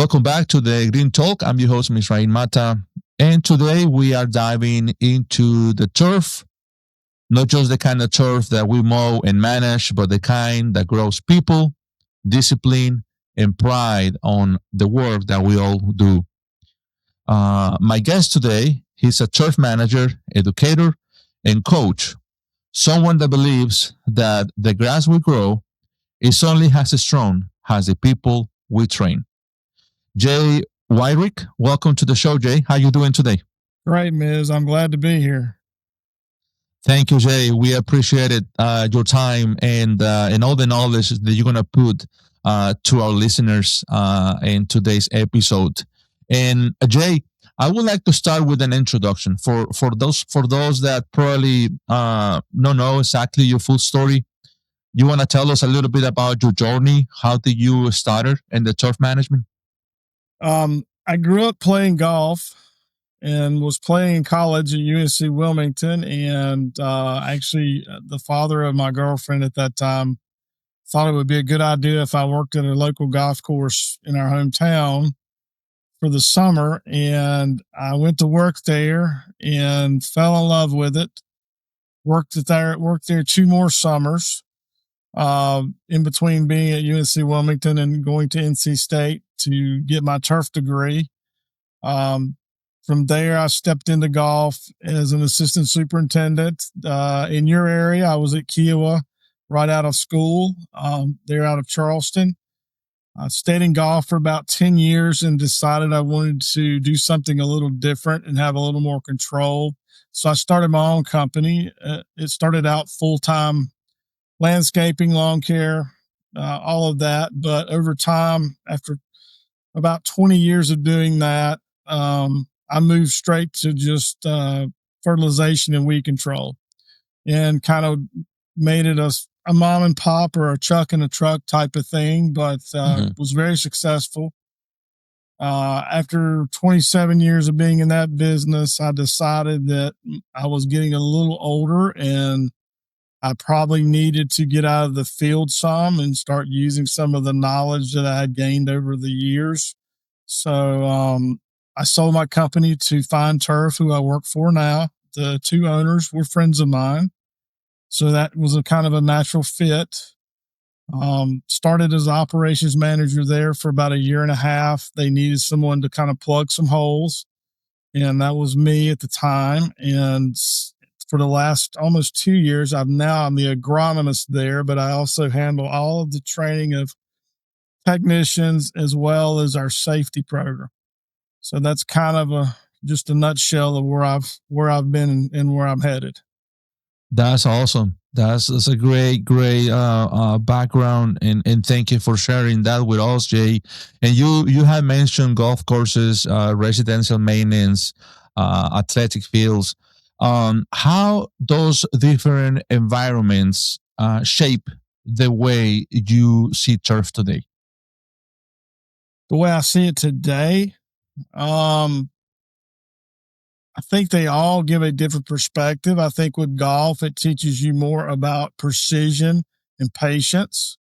Welcome back to the Green Talk. I'm your host, Mizraim and today we are diving into the turf, not just the kind of turf that we mow and manage, but the kind that grows people, discipline, and pride on the work that we all do. My guest today, he's a turf manager, educator, and coach, someone that believes that the grass we grow is only as strong as the people we train. Jay Wyrick, welcome to the show, Jay. How you doing today? Great, Miz. I'm glad to be here. Thank you, Jay. We appreciate it, your time and all the knowledge that you're gonna put to our listeners in today's episode. And Jay, I would like to start with an introduction for those that probably don't know exactly your full story. You want to tell us a little bit about your journey? How did you started in the turf management? I grew up playing golf and was playing in college at UNC Wilmington. And actually, the father of my girlfriend at that time thought it would be a good idea if I worked at a local golf course in our hometown for the summer. And I went to work there and fell in love with it. Worked there 2 more summers. In between being at UNC Wilmington and going to NC State to get my turf degree. From there, I stepped into golf as an assistant superintendent. In your area, I was at Kiowa right out of school. They're out of Charleston. I stayed in golf for about 10 years and decided I wanted to do something a little different and have a little more control. So I started my own company. It started out full-time landscaping, lawn care, all of that. But over time, after about 20 years of doing that, I moved straight to just fertilization and weed control and kind of made it a mom and pop or a chuck in a truck type of thing, but was very successful. After 27 years of being in that business, I decided that I was getting a little older and I probably needed to get out of the field some and start using some of the knowledge that I had gained over the years. So I sold my company to Fine Turf, who I work for now. The two owners were friends of mine. So that was a kind of a natural fit. Started as operations manager there for about a year and a half. They needed someone to kind of plug some holes. And that was me at the time. And for the last almost 2 years, I'm the agronomist there, but I also handle all of the training of technicians as well as our safety program. So that's kind of just a nutshell of where I've been and where I'm headed. That's awesome. That's a great background, and thank you for sharing that with us, Jay. And you have mentioned golf courses, residential maintenance, athletic fields. How those different environments shape the way you see turf today? The way I see it today, I think they all give a different perspective. I think with golf, it teaches you more about precision and patience.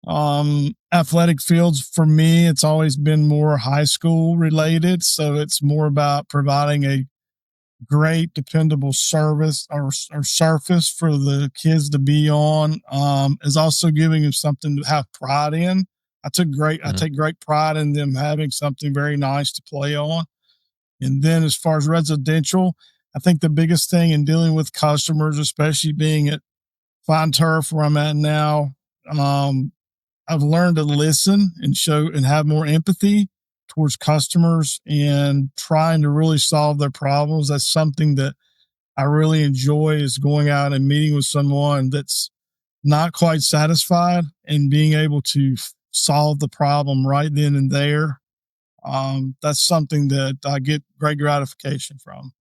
Athletic fields, for me, it's always been more high school related. So it's more about providing a great, dependable service or surface for the kids to be on. Is also giving them something to have pride in. I take great pride in them having something very nice to play on. And then as far as residential, I think the biggest thing in dealing with customers, especially being at Fine Turf where I'm at now, I've learned to listen and show and have more empathy towards customers and trying to really solve their problems. That's something that I really enjoy, is going out and meeting with someone that's not quite satisfied and being able to solve the problem right then and there. That's something that I get great gratification from.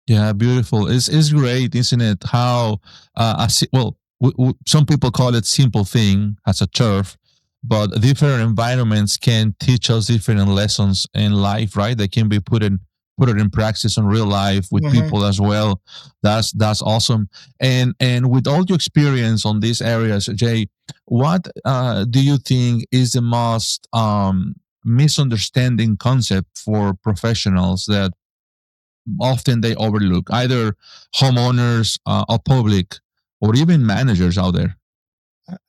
Yeah, beautiful. It's great, isn't it? How some people call it simple thing as a turf, but different environments can teach us different lessons in life, right? They can be put it in practice in real life with people as well. That's awesome. And with all your experience on these areas, Jay, what do you think is the most misunderstanding concept for professionals that often they overlook, either homeowners or public or even managers out there?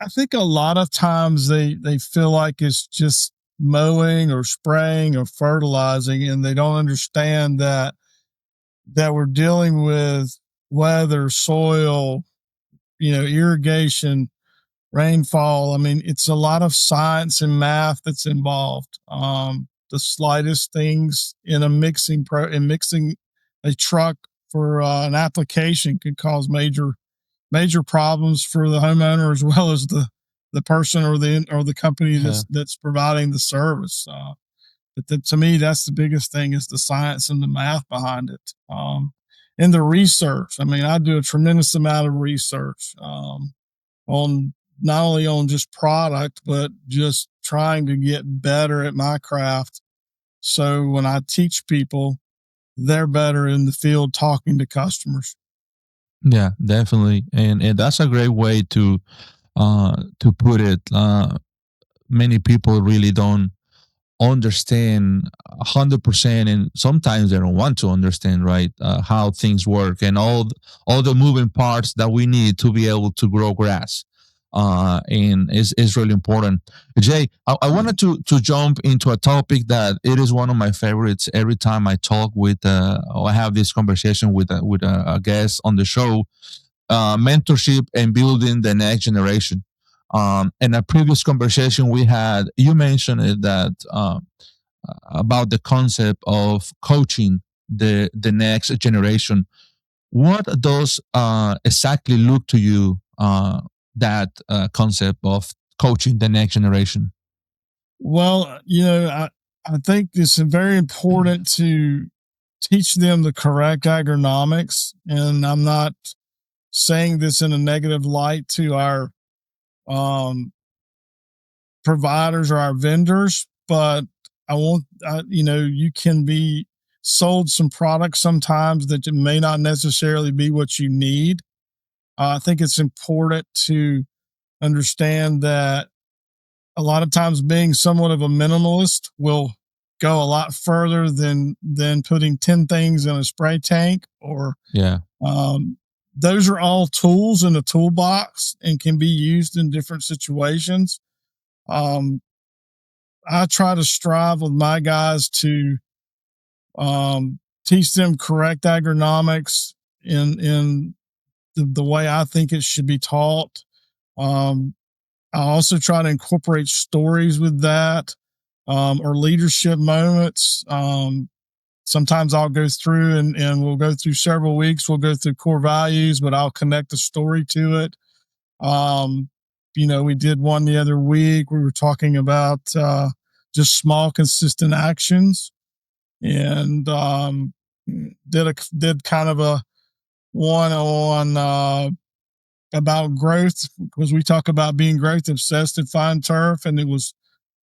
I think a lot of times they feel like it's just mowing or spraying or fertilizing, and they don't understand that we're dealing with weather, soil, irrigation, rainfall. I mean, it's a lot of science and math that's involved. The slightest things in mixing a truck for an application could cause major problems for the homeowner as well as the person or the company that's providing the service. But to me, that's the biggest thing is the science and the math behind it. And the research. I mean, I do a tremendous amount of research on not only on just product, but just trying to get better at my craft. So when I teach people, they're better in the field talking to customers. Yeah, definitely, and that's a great way to put it. Many people really don't understand 100%, and sometimes they don't want to understand, right, how things work and all the moving parts that we need to be able to grow grass. And is really important. Jay, I wanted to jump into a topic that it is one of my favorites every time I talk with or I have this conversation with a guest on the show. Mentorship and building the next generation. In a previous conversation we had, you mentioned it that about the concept of coaching the next generation. What does exactly look to you that concept of coaching the next generation? Well, I think it's very important to teach them the correct agronomics. And I'm not saying this in a negative light to our um, providers or our vendors, but you can be sold some products sometimes that may not necessarily be what you need. I think it's important to understand that a lot of times being somewhat of a minimalist will go a lot further than putting 10 things in a spray tank or Yeah. those are all tools in a toolbox and can be used in different situations. um, I try to strive with my guys to teach them correct agronomics in the way I think it should be taught. um, I also try to incorporate stories with that, or leadership moments. Sometimes I'll go through and we'll go through several weeks. We'll go through core values, but I'll connect a story to it. Um, we did one the other week. We were talking about just small, consistent actions, and did kind of a one on about growth because we talk about being growth obsessed at Fine Turf, and it was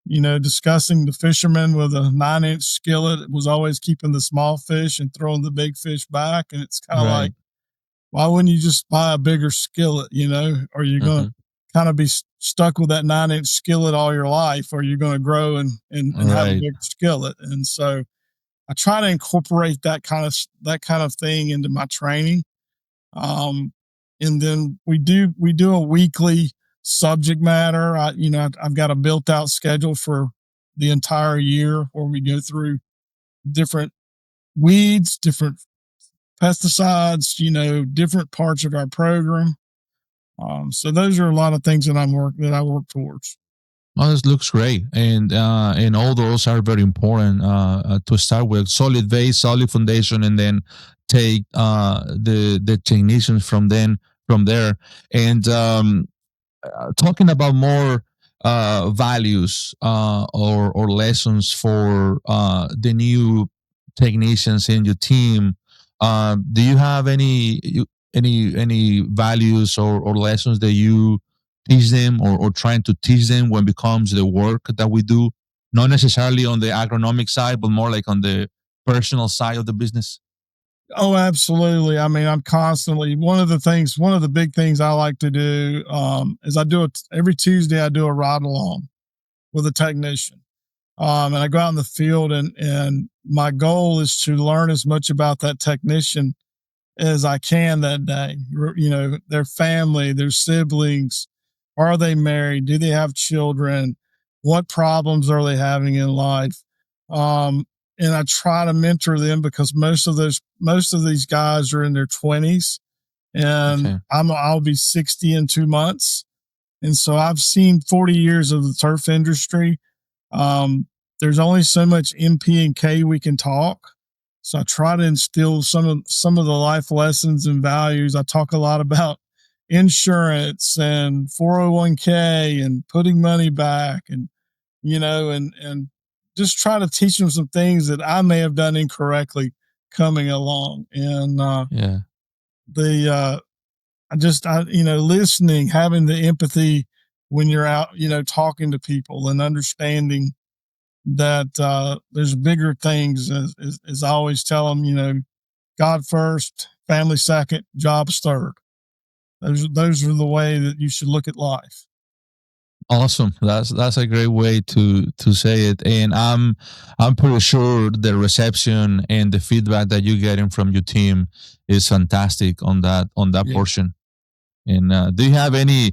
discussing the fisherman with a 9-inch skillet. It was always keeping the small fish and throwing the big fish back, and it's kind of Right. like, why wouldn't you just buy a bigger skillet? Or you're going to kind of be stuck with that 9-inch skillet all your life, or you're going to grow and have a Right. big skillet. And so I try to incorporate that kind of thing into my training. And then we do a weekly subject matter. I've got a built out schedule for the entire year where we go through different weeds, different pesticides, different parts of our program. So those are a lot of things that I work towards. Oh, this looks great, and all those are very important to start with. Solid base, solid foundation, and then take the technicians from there. And talking about more values or lessons for the new technicians in your team, do you have any values or lessons that you teach them or trying to teach them when it becomes the work that we do, not necessarily on the agronomic side, but more like on the personal side of the business? Oh, absolutely. I mean, I'm constantly one of the big things I like to do is I do it every Tuesday. I do a ride along with a technician. And I go out in the field, and my goal is to learn as much about that technician as I can that day. Their family, their siblings, are they married? Do they have children? What problems are they having in life? Um, and I try to mentor them because most of these guys are in their 20s, and Okay. I'll be 60 in 2 months. And so I've seen 40 years of the turf industry. um, there's only so much NP and K we can talk. So I try to instill some of the life lessons and values. I talk a lot about insurance and 401k and putting money back, and and just try to teach them some things that I may have done incorrectly coming along. And Yeah. the listening, having the empathy when you're out, talking to people and understanding that there's bigger things. As I always tell them, God first, family second, jobs third. Those are the way that you should look at life. Awesome. That's a great way to say it. And I'm pretty sure the reception and the feedback that you're getting from your team is fantastic on that Yeah. portion. And do you have any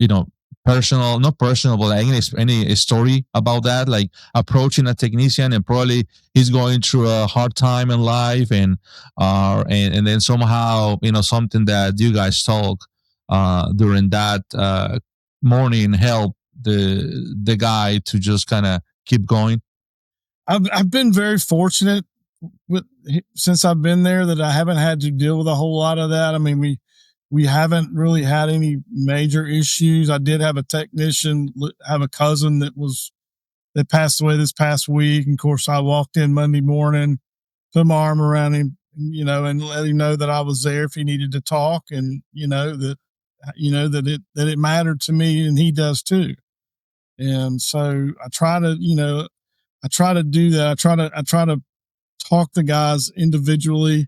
you know personal, not personal, but any story about that, like approaching a technician and probably he's going through a hard time in life, and then somehow something that you guys talk during that morning help the guy to just kind of keep going. I've been very fortunate with since I've been there that I haven't had to deal with a whole lot of that. I mean, we haven't really had any major issues. I did have a technician, have a cousin that passed away this past week. And of course, I walked in Monday morning, put my arm around him, and let him know that I was there if he needed to talk, and that it mattered to me, and he does too. And so I try to do that. I try to talk to guys individually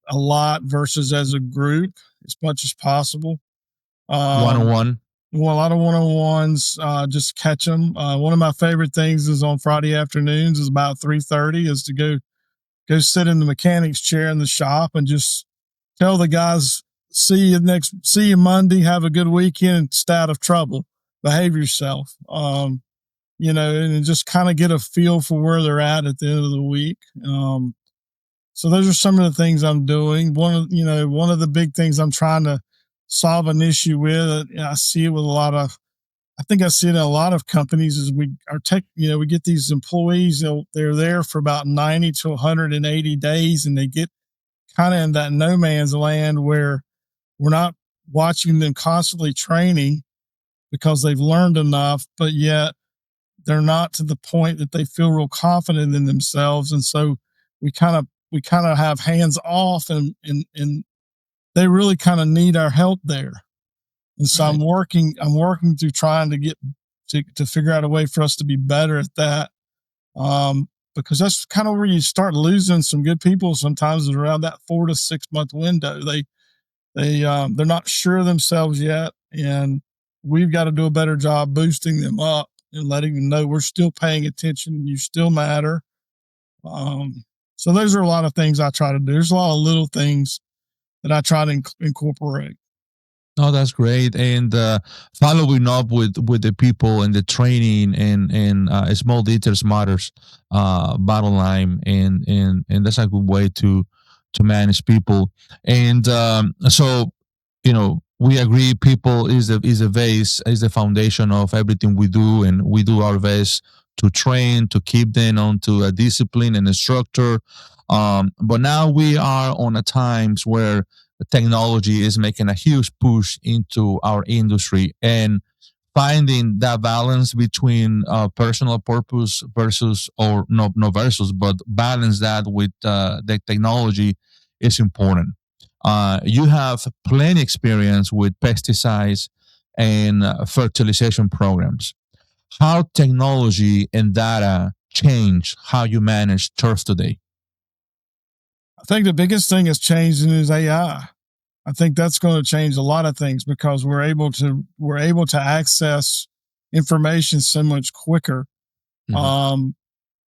a lot versus as a group as much as possible. One on Um, one. well, a lot of one-on-ones, just catch them. One of my favorite things is on Friday afternoons is about 3:30 is to go sit in the mechanic's chair in the shop and just tell the guys, see you Monday, have a good weekend, stay out of trouble, behave yourself. And just kind of get a feel for where they're at the end of the week. So those are some of the things I'm doing. One of the big things I'm trying to solve an issue with. I see it with a lot of. I think I see it in a lot of companies is we get these employees. They're there for about 90 to 180 days, and they get kind of in that no man's land where we're not watching them constantly training because they've learned enough, but yet they're not to the point that they feel real confident in themselves. And so we kind of have hands off, and they really kind of need our help there. And so Right. I'm working through trying to get to figure out a way for us to be better at that. Because that's kind of where you start losing some good people sometimes, is around that 4 to 6 month window. They're not sure of themselves yet, and we've got to do a better job boosting them up and letting them know we're still paying attention, you still matter. um, so those are a lot of things I try to do. There's a lot of little things that I try to incorporate. No, that's great. And following up with the people and the training and small details matters. Bottom line, and that's a good way to manage people. And so, we agree. People is the base, is the foundation of everything we do, and we do our best to train to keep them onto a discipline and a structure. But now we are on a times where technology is making a huge push into our industry, and finding that balance between personal purpose versus, or no versus, but balance that with the technology is important. You have plenty experience with pesticides and fertilization programs. How technology and data change how you manage turf today? I think the biggest thing that's changing is AI. I think that's going to change a lot of things because we're able to access information so much quicker, Mhm.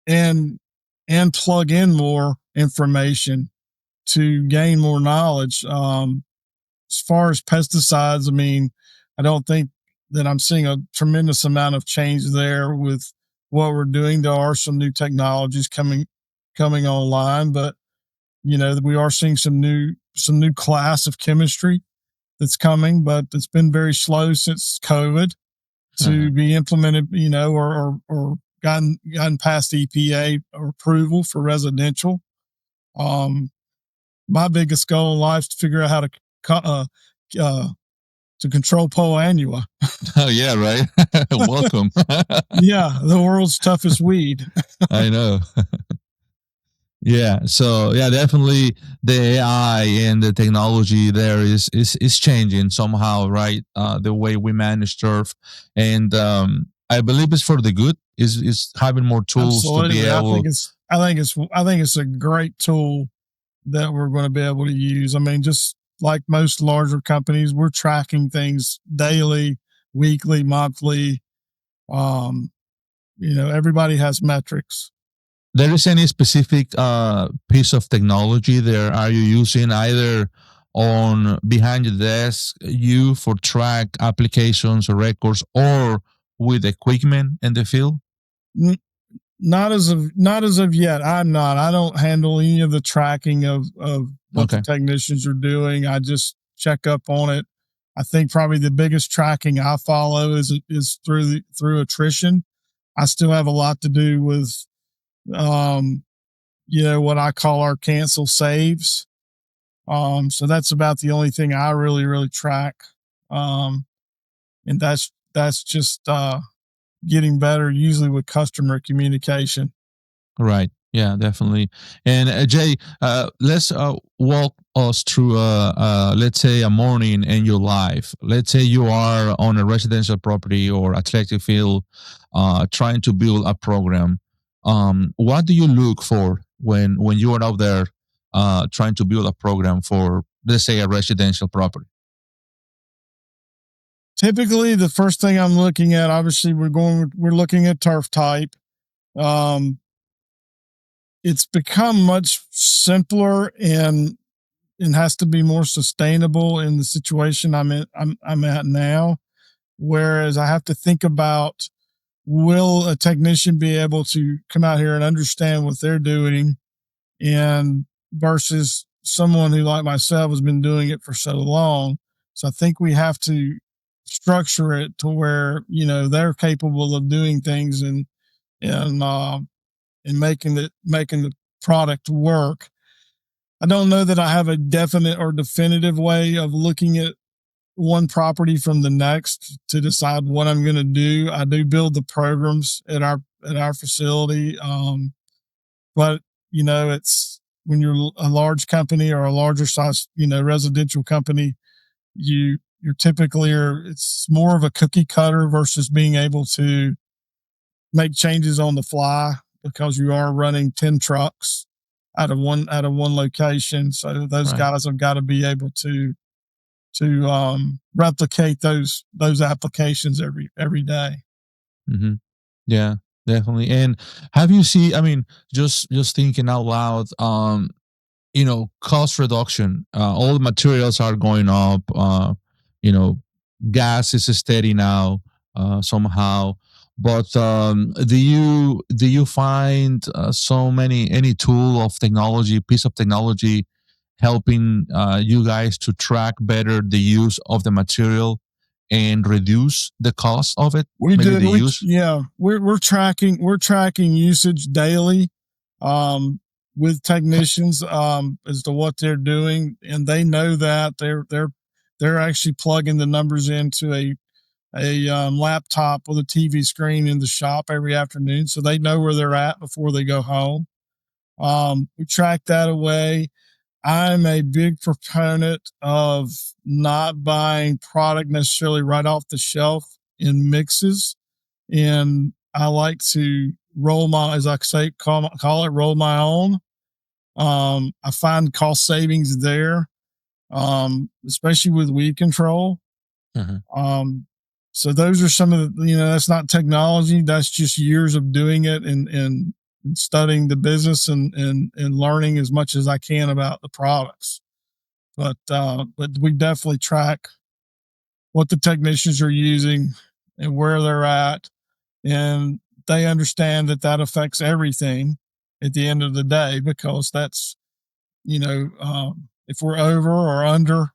and plug in more information to gain more knowledge. As far as pesticides, I mean, I don't think that I'm seeing a tremendous amount of change there with what we're doing. There are some new technologies coming online, but we are seeing some new class of chemistry that's coming, but it's been very slow since COVID to Uh-huh. be implemented, or gotten past EPA approval for residential. Um, my biggest goal in life is to figure out how to uh, uh, control Poa annua. Oh yeah, right. Welcome. Yeah, the world's toughest weed. I know. Yeah. So yeah, definitely the AI and the technology there is changing somehow, right? The way we manage turf, and I believe it's for the good. Is having more tools to be Absolutely, able. I think it's a great tool that we're going to be able to use. I mean, just like most larger companies, we're tracking things daily, weekly, monthly. Um, everybody has metrics. There is any specific piece of technology there are you using either on behind the desk you for track applications or records or with equipment in the field? N- not as of yet. I'm not. I don't handle any of the tracking of what the Okay. technicians are doing. I just check up on it. I think probably the biggest tracking I follow is through attrition. I still have a lot to do with um, what I call our cancel saves. So that's about the only thing I really track. Um, and that's just getting better usually with customer communication. Right. Yeah, definitely. And Jay, let's walk us through, let's say, a morning in your life. Let's say you are on a residential property or athletic field, trying to build a program. What do you look for when you are out there trying to build a program for, let's say, a residential property? Typically, the first thing I'm looking at, obviously, we're looking at turf type. Um, it's become much simpler and has to be more sustainable in the situation I'm at now. Whereas I have to think about, will a technician be able to come out here and understand what they're doing, and versus someone who, like myself, has been doing it for so long. So I think we have to structure it to where they're capable of doing things and making the product work. I don't know that I have a definite or definitive way of looking at one property from the next to decide what I'm going to do. I do build the programs at our facility, but it's when you're a large company or a larger size, residential company, you're typically, or it's more of a cookie cutter versus being able to make changes on the fly because you are running 10 trucks out of one location. So those Right. guys have got to be able to replicate those applications every day. Hmm. Yeah, definitely. And have you seen? I mean, just thinking out loud. Cost reduction, all the materials are going up, you know gas is steady now, somehow, but do you find so many any tool of technology, piece of technology helping you guys to track better the use of the material and reduce the cost of it, We maybe the do. use? Yeah, we're tracking usage daily, um, with technicians, as to what they're doing, and they know that they're actually plugging the numbers into a laptop with a TV screen in the shop every afternoon, so they know where they're at before they go home. We track that away. I'm a big proponent of not buying product necessarily right off the shelf in mixes, and I like to roll my, as I say, call it roll my own. I find cost savings there, especially with weed control. Mhm. So those are some of the, that's not technology. That's just years of doing it and studying the business and learning as much as I can about the products. But we definitely track what the technicians are using and where they're at, and they understand that that affects everything at the end of the day, because that's, if we're over or under,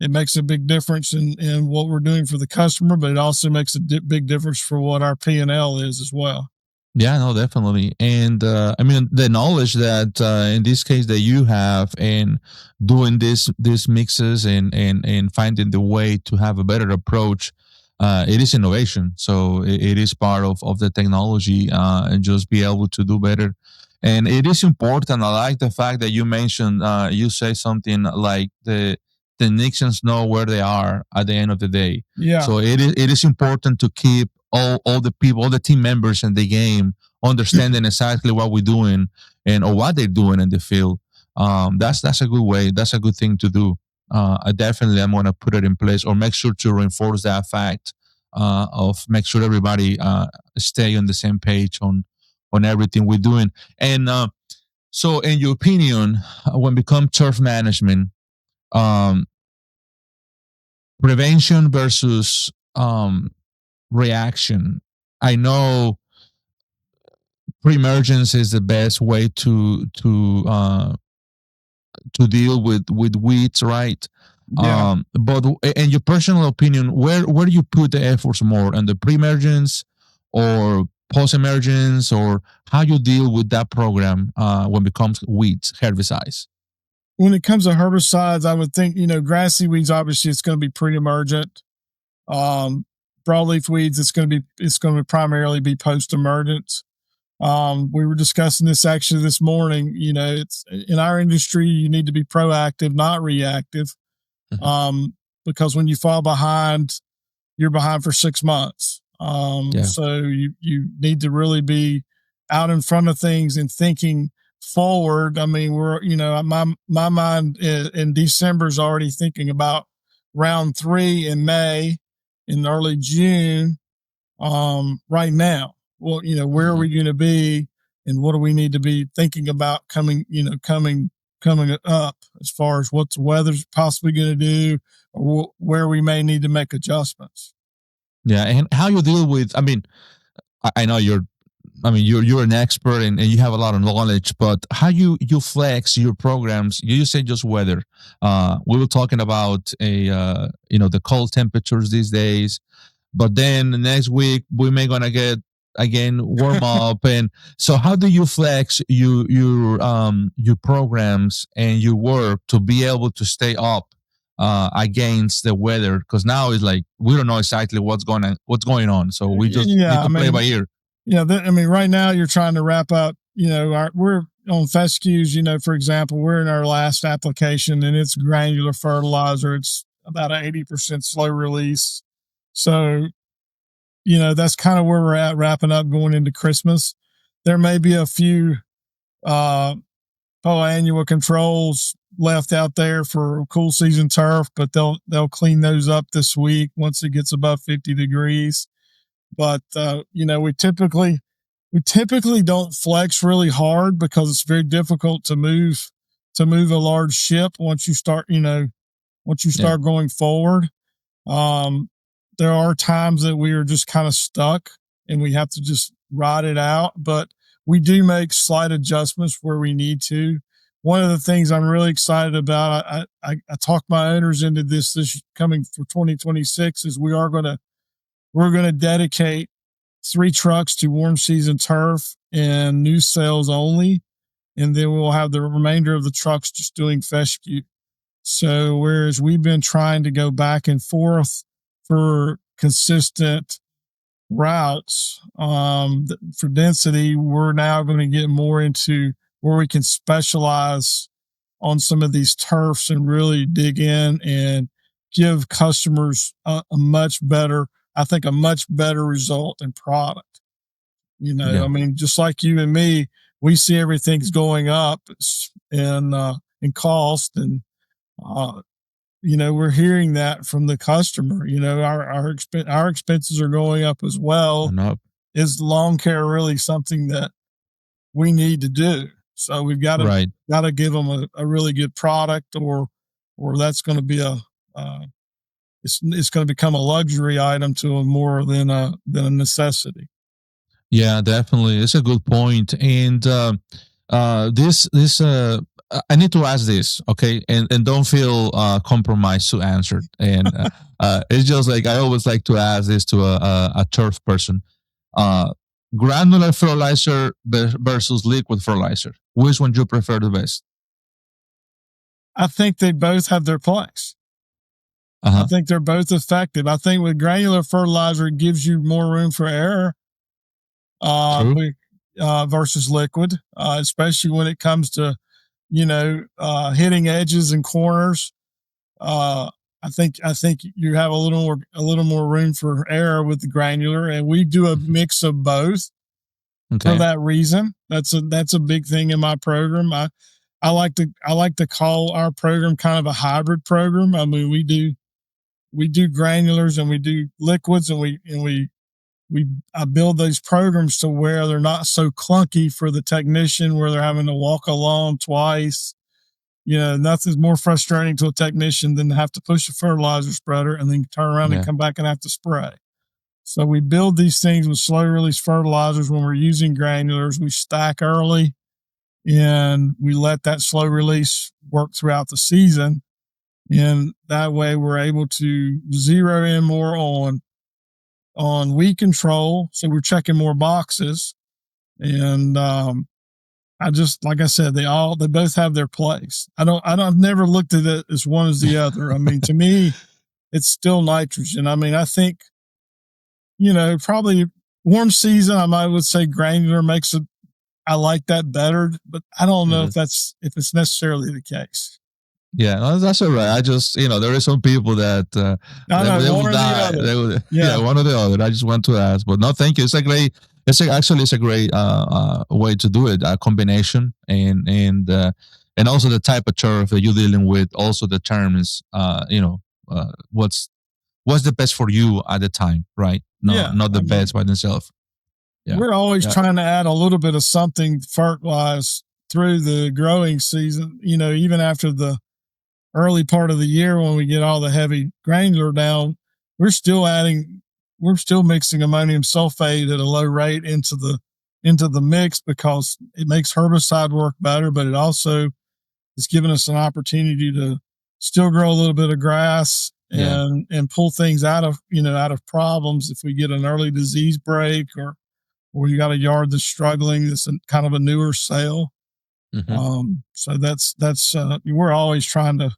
it makes a big difference in what we're doing for the customer, but it also makes a big difference for what our P&L is as well. Yeah, no, definitely. And I mean, the knowledge that in this case that you have in doing these mixes and finding the way to have a better approach, it is innovation. So it is part of the technology and just be able to do better. And it is important. I like the fact that you mentioned you say something like the technicians know where they are at the end of the day. Yeah. So it is important to keep all the people, all the team members in the game understanding exactly what we're doing and or what they're doing in the field. That's a good way. That's a good thing to do. I definitely am going to put it in place or make sure to reinforce that fact of make sure everybody stay on the same page on everything we're doing. And so, in your opinion, when it becomes turf management, um, prevention versus reaction. I know pre-emergence is the best way to deal with weeds, right? Yeah. But in your personal opinion, where do you put the efforts more on the pre-emergence or post-emergence, or how you deal with that program when it becomes weeds, herbicides? When it comes to herbicides, I would think, grassy weeds, obviously it's going to be pre-emergent. Broadleaf weeds, it's going to primarily be post-emergence. We were discussing this actually this morning. It's in our industry, you need to be proactive, not reactive. Because when you fall behind, you're behind for 6 months. Yeah. So you need to really be out in front of things and thinking forward. I mean, my mind in December is already thinking about round 3 in May, in early June. Right now, well, where are we going to be, and what do we need to be thinking about coming up, as far as what the weather's possibly going to do, or where we may need to make adjustments. Yeah, and how you deal with? I mean, I know you're an expert and you have a lot of knowledge, but how you flex your programs? You said just weather. We were talking about the cold temperatures these days, but then the next week we may gonna get again warm up, and so how do you flex your programs and your work to be able to stay up against the weather? Because now it's like we don't know exactly what's going on, so we just need to play by ear. Right now you're trying to wrap up. We're on fescues. For example, we're in our last application, and it's granular fertilizer. It's about an 80% slow release. So, that's kind of where we're at, wrapping up, going into Christmas. There may be a few annual controls left out there for cool season turf, but they'll clean those up this week once it gets above 50 degrees. But we typically don't flex really hard, because it's very difficult to move a large ship once you start going forward. There are times that we are just kind of stuck and we have to just ride it out, but we do make slight adjustments where we need to. One of the things I'm really excited about, I talked my owners into this coming for 2026, is we're going to dedicate 3 trucks to warm season turf and new sales only. And then we'll have the remainder of the trucks just doing fescue. So whereas we've been trying to go back and forth for consistent routes for density, we're now going to get more into where we can specialize on some of these turfs and really dig in and give customers a much better result and product. Yeah. Just like you and me, we see everything's going up in cost, and we're hearing that from the customer. Our expenses are going up as well. Is lawn care really something that we need to do? So we've got to give them a really good product, or that's going to be it's going to become a luxury item to them more than a necessity. Yeah, definitely. It's a good point. And this I need to ask this, okay? And don't feel compromised to answer. And it's just like I always like to ask this to a turf person. Granular fertilizer versus liquid fertilizer. Which one do you prefer the best? I think they both have their place. I think they're both effective. I think with granular fertilizer, it gives you more room for error versus liquid, especially when it comes to, hitting edges and corners. I think you have a little more room for error with the granular, and we do a mix of both. For that reason. That's a big thing in my program. I like to call our program kind of a hybrid program. I mean, we do granulars and we do liquids, and I build those programs to where they're not so clunky for the technician, where they're having to walk a lawn twice. Nothing's more frustrating to a technician than to have to push a fertilizer spreader and then turn around and come back and have to spray. So we build these things with slow release fertilizers. When we're using granulars, we stack early and we let that slow release work throughout the season. And that way we're able to zero in more on weed control. So we're checking more boxes. And like I said, they both have their place. I've never looked at it as one as the other. I mean, to me, it's still nitrogen. I mean, I think, probably warm season, I would say granular makes it. I like that better, but I don't know if it's necessarily the case. Yeah, no, that's all right. I just, there are some people that they will die. One or the other. I just want to ask, but no, thank you. It's a great way to do it. A combination and also the type of turf that you're dealing with. Also determines, what's the best for you at the time, right? Not the best by themselves. Yeah. We're always trying to add a little bit of something fertilized through the growing season, even after the early part of the year when we get all the heavy granular down, we're still mixing ammonium sulfate at a low rate into the mix, because it makes herbicide work better, but it also is giving us an opportunity to still grow a little bit of grass and pull things out of problems if we get an early disease break, or you got a yard that's struggling, that's kind of a newer sale. So that's we're always trying to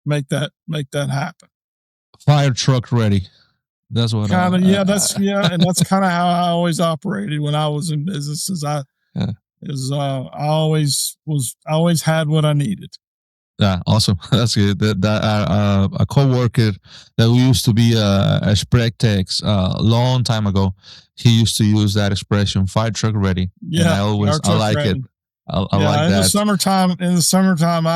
make that happen. Fire truck ready. That's what kind of and that's kind of how I always operated when I was in business. I always had what I needed. Yeah, awesome. That's good. A coworker that we used to be a spread techs a long time ago, he used to use that expression, fire truck ready. Yeah, and I like it. I like that. In the summertime,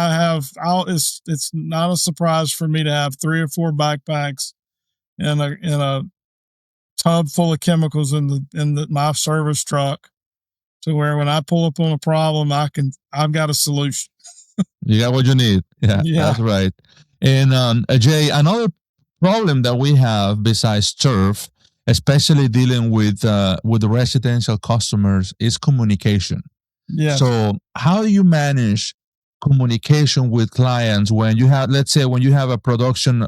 it's not a surprise for me to have 3 or 4 backpacks and a tub full of chemicals in my service truck, to where when I pull up on a problem, I've got a solution. You got what you need. Yeah, that's right. And Jay, another problem that we have besides turf, especially dealing with the residential customers, is communication. Yeah. So how do you manage communication with clients when you have, let's say, when you have a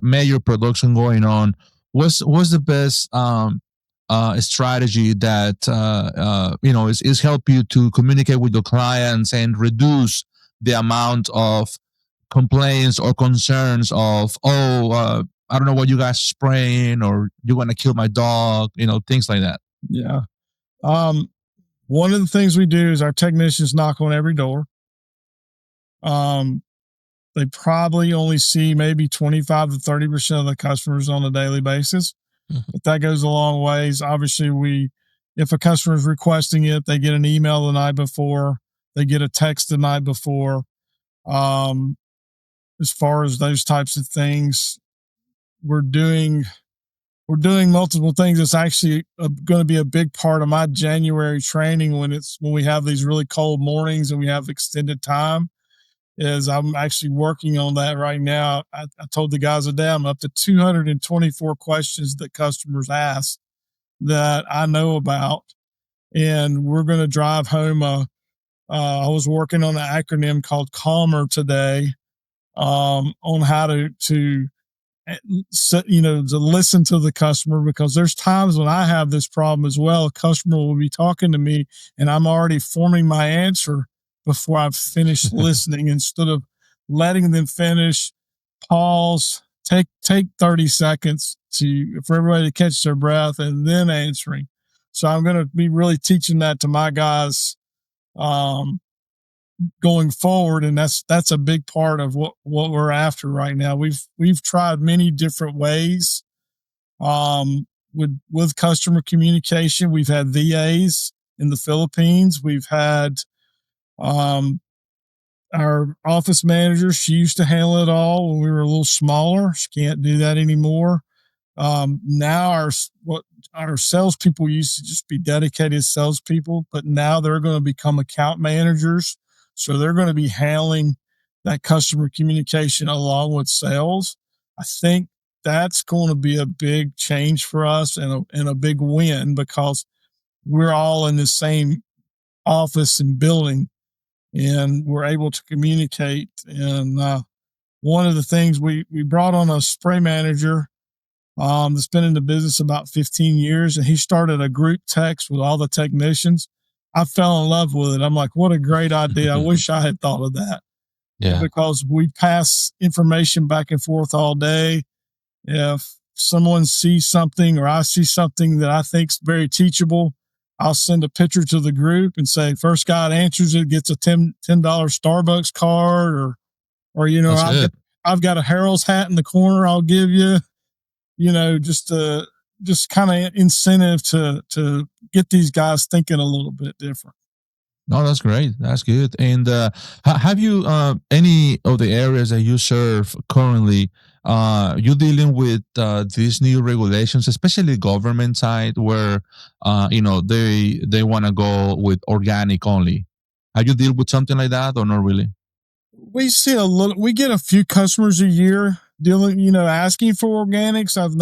major production going on? What's the best strategy that is help you to communicate with your clients and reduce the amount of complaints or concerns of, I don't know what you guys spraying, or you're going to kill my dog, things like that. Yeah. One of the things we do is our technicians knock on every door. They probably only see maybe 25 to 30% of the customers on a daily basis, but that goes a long ways. Obviously, if a customer is requesting it, they get an email the night before, they get a text the night before. as far as those types of things. We're doing we're doing multiple things. It's actually going to be a big part of my January training when we have these really cold mornings and we have extended time. Is I'm actually working on that right now. I told the guys today I'm up to 224 questions that customers ask that I know about, and we're going to drive home I was working on an acronym called Calmer today, on how to to listen to the customer, because there's times when I have this problem as well. A customer will be talking to me and I'm already forming my answer before I've finished listening, instead of letting them finish, pause, take 30 seconds for everybody to catch their breath and then answering. So I'm going to be really teaching that to my guys, um, going forward, and that's a big part of what we're after right now. We've tried many different ways, with customer communication. We've had VAs in the Philippines. We've had, um, our office manager. She used to handle it all when we were a little smaller. She can't do that anymore. Now our salespeople used to just be dedicated salespeople, but now they're going to become account managers. So they're going to be handling that customer communication along with sales. I think that's going to be a big change for us, and a big win, because we're all in the same office and building and we're able to communicate. And one of the things, we brought on a spray manager, that's been in the business about 15 years, and he started a group text with all the technicians. I fell in love with it. I'm like, what a great idea. I wish I had thought of that. Yeah. Because we pass information back and forth all day. If someone sees something or I see something that I think's very teachable, I'll send a picture to the group and say, first guy that answers it gets a $10 Starbucks card, or, That's good. I've got a Harold's hat in the corner I'll give you, just kind of incentive to get these guys thinking a little bit different. No, that's great. That's good. And have you any of the areas that you serve currently? You dealing with these new regulations, especially government side, where they want to go with organic only. Have you deal with something like that, or not really? We get a few customers a year asking for organics. I've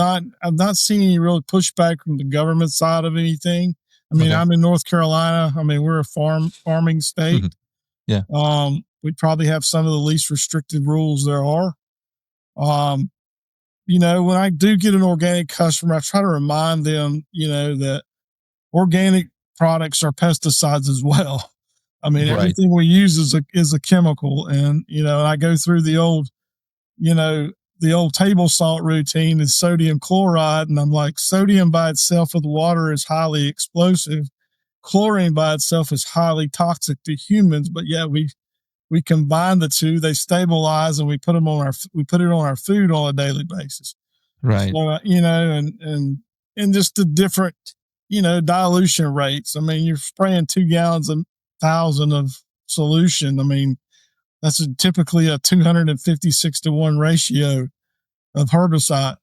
not seen any real pushback from the government side of anything. I mean, Okay. I'm in North Carolina. I mean, we're a farming state. Yeah. We probably have some of the least restricted rules there are. Um, when I do get an organic customer, I try to remind them, that organic products are pesticides as well. I mean, Right. everything we use is a chemical, and I go through you know, the old table salt routine is sodium chloride, and I'm like, sodium by itself with water is highly explosive. Chlorine by itself is highly toxic to humans, but yeah, we combine the two, they stabilize, and we put it on our food on a daily basis. Right. So and just the different dilution rates. I mean, you're spraying 2 gallons a thousand of solution. I mean, that's typically a 256-to-1 ratio of herbicide.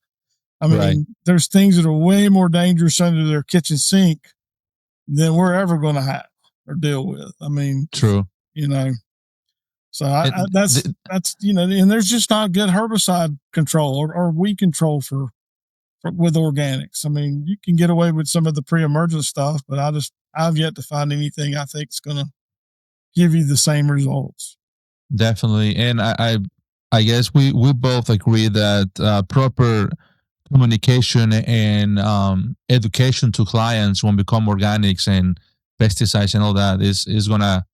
I Right. mean, there's things that are way more dangerous under their kitchen sink than we're ever going to have or deal with. I mean, True. you know, so And that's and there's just not good herbicide control or weed control with organics. I mean, you can get away with some of the pre-emergent stuff, but I've yet to find anything I think is going to give you the same results. definitely, and I guess we both agree that proper communication and education to clients when become organics and pesticides and all that is gonna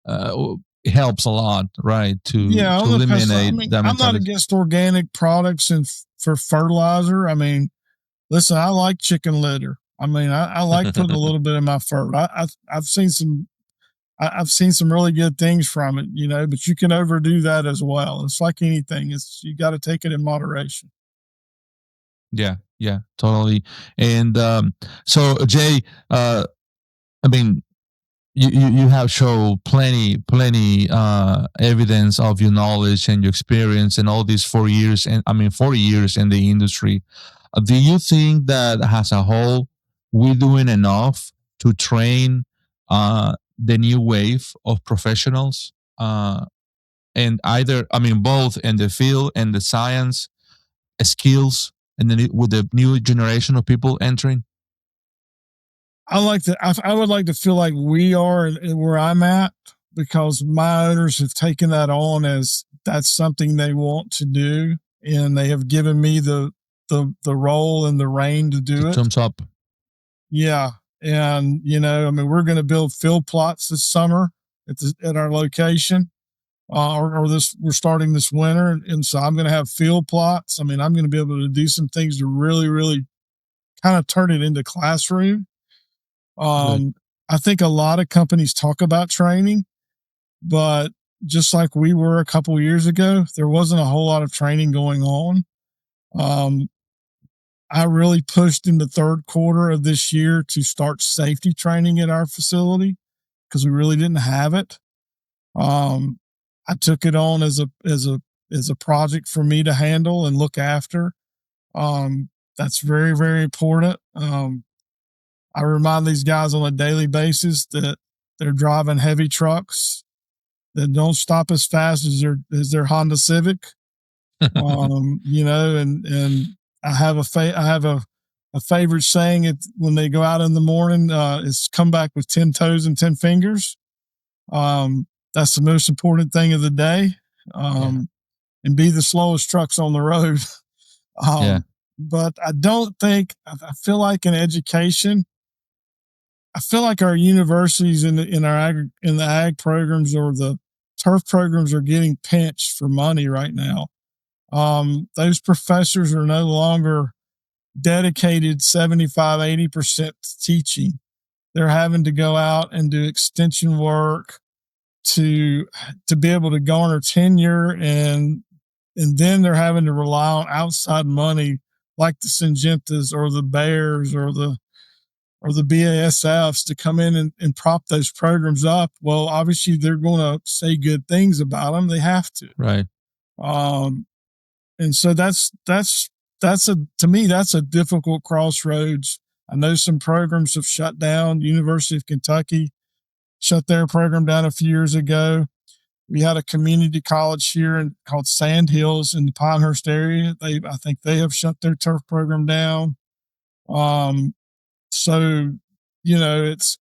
uh, helps a lot, right? Yeah, To on the pesticide. I eliminate mean, that I'm not mentality. against organic products and for fertilizer. I mean, listen, I like chicken litter. I mean, I like putting a little bit in my fur. I've seen some I've seen some really good things from it, but you can overdo that as well. It's like anything; you got to take it in moderation. Yeah, yeah, totally. And so Jay, I mean, you have shown plenty evidence of your knowledge and your experience in all these 4 years, and I mean 4 years in the industry. Do you think that as a whole we're doing enough to train the new wave of professionals, and either, I mean, both in the field and the science skills, and then with the new generation of people entering? I would like to feel like we are where I'm at, because my owners have taken that on as that's something they want to do, and they have given me the role and the reign to The do it. thumbs up. Yeah, and I mean, we're going to build field plots this summer at our location, or this we're starting this winter, and so I'm going to have field plots. I mean, I'm going to be able to do some things to really kind of turn it into classroom. Good. I think a lot of companies talk about training, but just like we were a couple of years ago, there wasn't a whole lot of training going on. Um, I really pushed in the third quarter of this year to start safety training at our facility because we really didn't have it. Um, I took it on as a project for me to handle and look after. That's very important. I remind these guys on a daily basis that they're driving heavy trucks that don't stop as fast as their Honda Civic. And I have a favorite saying. It when they go out in the morning, is come back with 10 toes and 10 fingers. That's the most important thing of the day. Yeah. And be the slowest trucks on the road. Yeah. But I don't think I feel like in education, I feel like our universities in the ag programs or the turf programs are getting pinched for money right now. Those professors are no longer dedicated 75-80% to teaching. They're having to go out and do extension work to be able to garner tenure, and then they're having to rely on outside money like the Syngentas or the Bears or the BASFs to come in and prop those programs up. Well, obviously they're going to say good things about them. They have to. Right. Um, and so to me, that's a difficult crossroads. I know some programs have shut down. University of Kentucky shut their program down a few years ago. We had a community college here called Sand Hills in the Pinehurst area. I think they have shut their turf program down. So, it's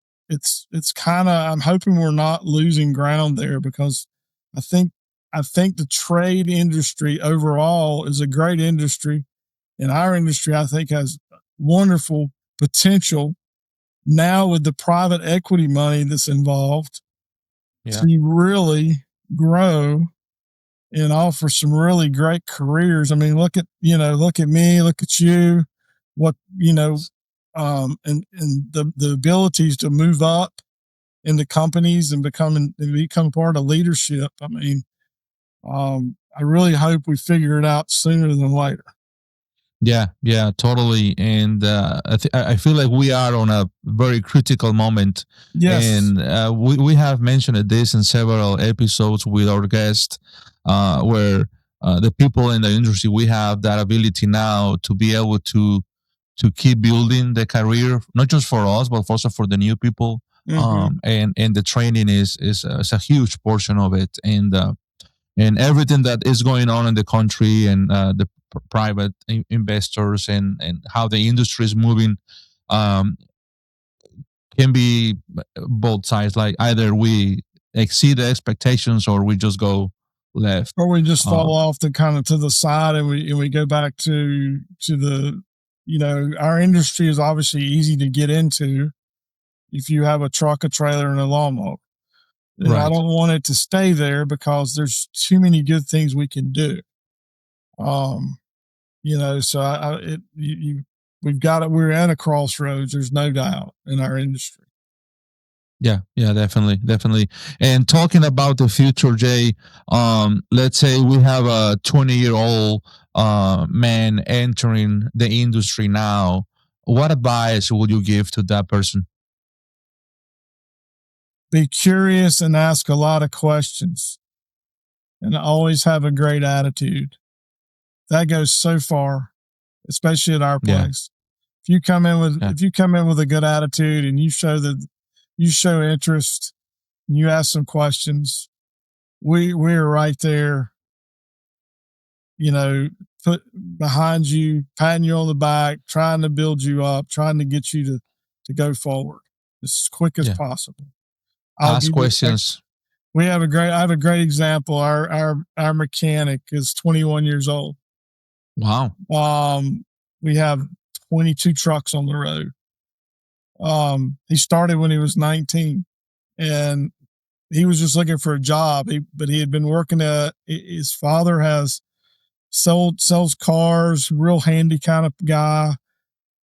kind of, I'm hoping we're not losing ground there, because I think, the trade industry overall is a great industry, and our industry, I think, has wonderful potential now with the private equity money that's involved Yeah. to really grow and offer some really great careers. I mean, look at me, look at you, what and the abilities to move up into companies and become part of leadership. I mean, I really hope we figure it out sooner than later. Yeah, totally. And I feel like we are on a very critical moment. Yes. And we have mentioned this in several episodes with our guests, where the people in the industry, we have that ability now to be able to keep building the career, not just for us, but also for the new people. Mm-hmm. And the training is a huge portion of it. And everything that is going on in the country, and the private investors, and how the industry is moving, um, can be both sides. Like either we exceed the expectations or we just go left. Or we just Uh, fall off the kind of to the side, and we go back to the, our industry is obviously easy to get into if you have a truck, a trailer, and a lawnmower. And I right. don't want it to stay there because there's too many good things we can do. Um, so we've got it. We're at a crossroads. There's no doubt in our industry. Yeah, definitely. And talking about the future, Jay, let's say we have a 20-year-old man entering the industry now. What advice would you give to that person? be curious and ask a lot of questions, and always have a great attitude. That goes so far, especially at our Yeah. place. If you come in with a good attitude and you show interest, and you ask some questions, we're right there, put behind you, patting you on the back, trying to build you up, trying to get you to go forward as quick as Yeah. possible. Ask questions. I have a great example. Our mechanic is 21 years old. Wow. We have 22 trucks on the road. He started when he was 19, and he was just looking for a job. But he had been working his father sells cars, real handy kind of guy,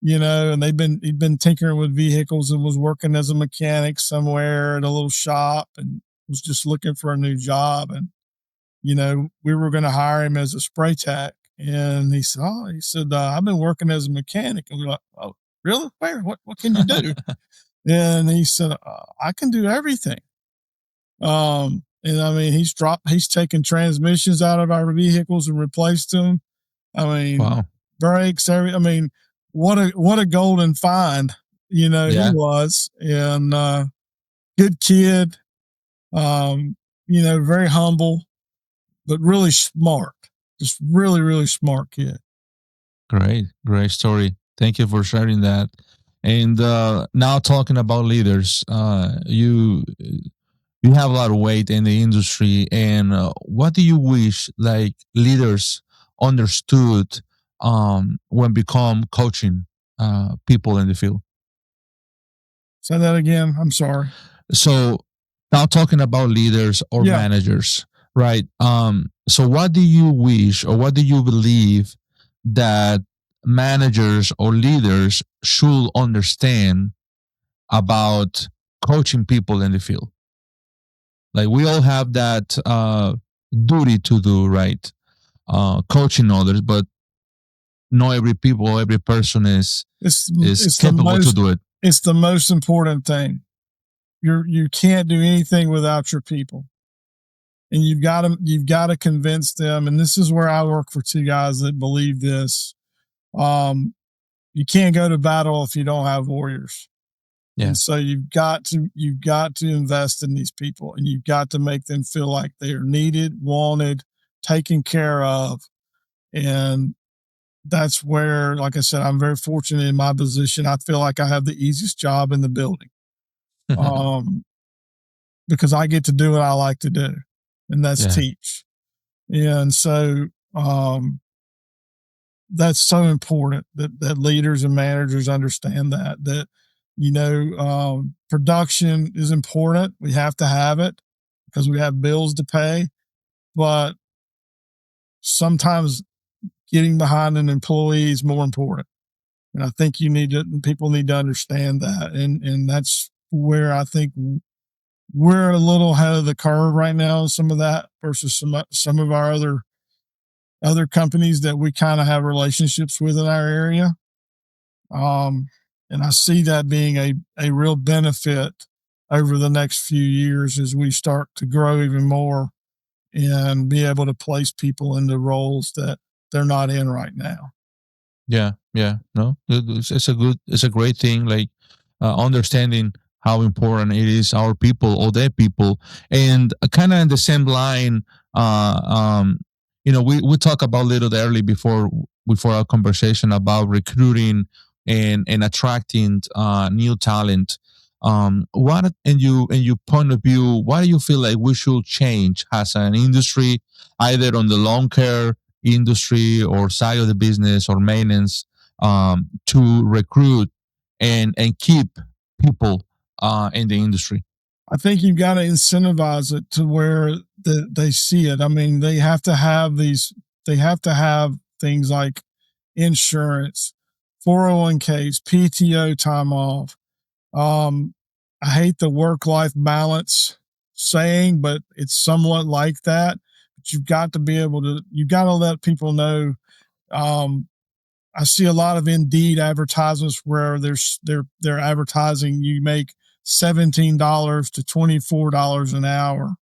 and he'd been tinkering with vehicles and was working as a mechanic somewhere at a little shop and was just looking for a new job. And, we were going to hire him as a spray tech. And he said, I've been working as a mechanic. And we're like, oh, really? Where? What can you do? And he said, I can do everything. And I mean, he's taken transmissions out of our vehicles and replaced them. I mean, wow. Brakes, what a golden find, he was. And, good kid, very humble, but really smart, just really, really smart kid. Great story. Thank you for sharing that. And now talking about leaders, you have a lot of weight in the industry. And what do you wish like leaders understood when become coaching people in the field? Say that again. I'm sorry. So now talking about leaders or managers, right? So what do you wish or what do you believe that managers or leaders should understand about coaching people in the field? Like we all have that duty to do, right? Coaching others, but not every person is capable to do it. It's the most important thing. You can't do anything without your people, and you've got to convince them. And this is where I work for two guys that believe this. You can't go to battle if you don't have warriors. Yeah. And so you've got to invest in these people, and you've got to make them feel like they are needed, wanted, taken care of. And that's where, like I said, I'm very fortunate in my position. I feel like I have the easiest job in the building. Because I get to do what I like to do, and that's teach. And so, that's so important that leaders and managers understand that, production is important. We have to have it because we have bills to pay, but sometimes getting behind an employee is more important. And I think people need to understand that. And that's where I think we're a little ahead of the curve right now, some of that versus some of our other companies that we kind of have relationships with in our area. And I see that being a real benefit over the next few years as we start to grow even more and be able to place people into roles that they're not in right now. Yeah. No, it's a great thing. Like understanding how important it is our people or their people, and kind of in the same line. We talk about a little early before our conversation about recruiting and attracting new talent. What in your point of view, what do you feel like we should change as an industry, either on the lawn care industry or side of the business or maintenance, to recruit and keep people in the industry? I think you've got to incentivize it to where they see it. I mean, they have to have things like insurance, 401ks, PTO time off. I hate the work-life balance saying, but it's somewhat like that. But you've got to let people know. I see a lot of Indeed advertisements where they're advertising you make $17 to $24 an hour.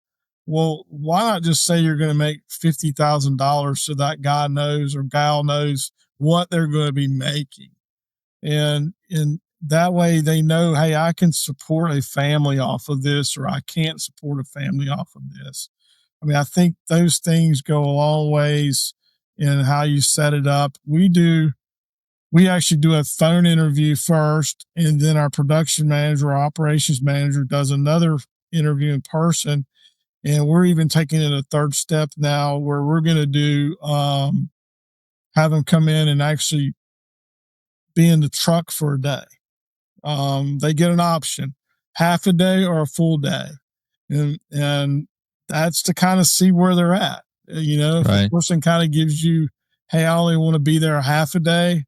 Well, why not just say you're going to make $50,000 so that guy knows or gal knows what they're going to be making? And that way they know, hey, I can support a family off of this, or I can't support a family off of this. I mean, I think those things go a long ways in how you set it up. We actually do a phone interview first, and then our production manager, our operations manager does another interview in person. And we're even taking it a third step now where we're going to do, have them come in and actually be in the truck for a day. They get an option, half a day or a full day. And that's to kind of see where they're at. If a person kind of gives you, hey, I only want to be there half a day,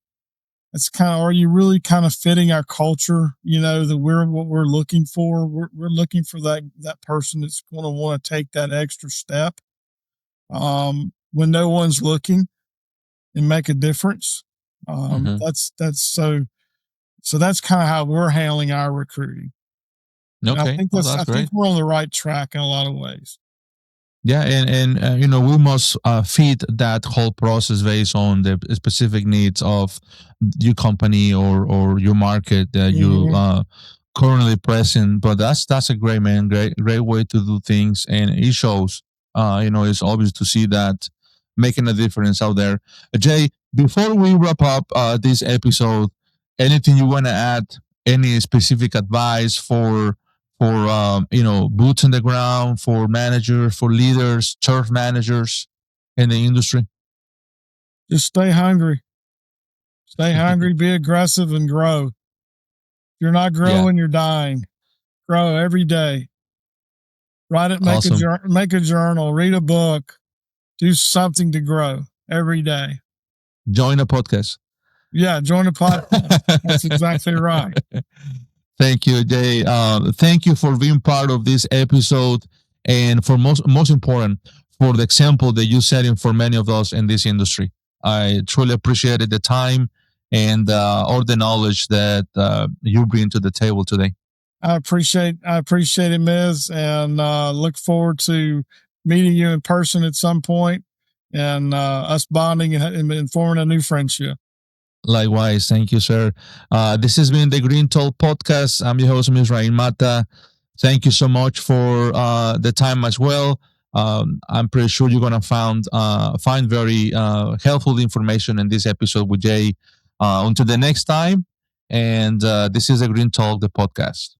that's kind of, are you really kind of fitting our culture? That what we're looking for. We're looking for that person that's going to want to take that extra step when no one's looking and make a difference. That's so that's kind of how we're handling our recruiting. Okay, I think we're on the right track in a lot of ways. Yeah, and we must feed that whole process based on the specific needs of your company or your market that you currently present. But that's a great way to do things, and it shows. It's obvious to see that making a difference out there. Jay, before we wrap up this episode, anything you want to add? Any specific advice for boots on the ground, for managers, for leaders, turf managers in the industry? Just stay hungry. Stay hungry, be aggressive, and grow. If you're not growing, you're dying. Grow every day. Write it, make a journal, read a book, do something to grow every day. Join a podcast. Yeah, join a podcast. That's exactly right. Thank you, Jay. Thank you for being part of this episode, and for most important, for the example that you're setting for many of us in this industry. I truly appreciated the time and all the knowledge that you bring to the table today. I appreciate it, Miz, and look forward to meeting you in person at some point, and us bonding and forming a new friendship. Likewise. Thank you, sir. This has been the Green Talk Podcast. I'm your host, Mizraim Mata. Thank you so much for the time as well. I'm pretty sure you're going to find very helpful information in this episode with Jay. Until the next time. And this is the Green Talk, the podcast.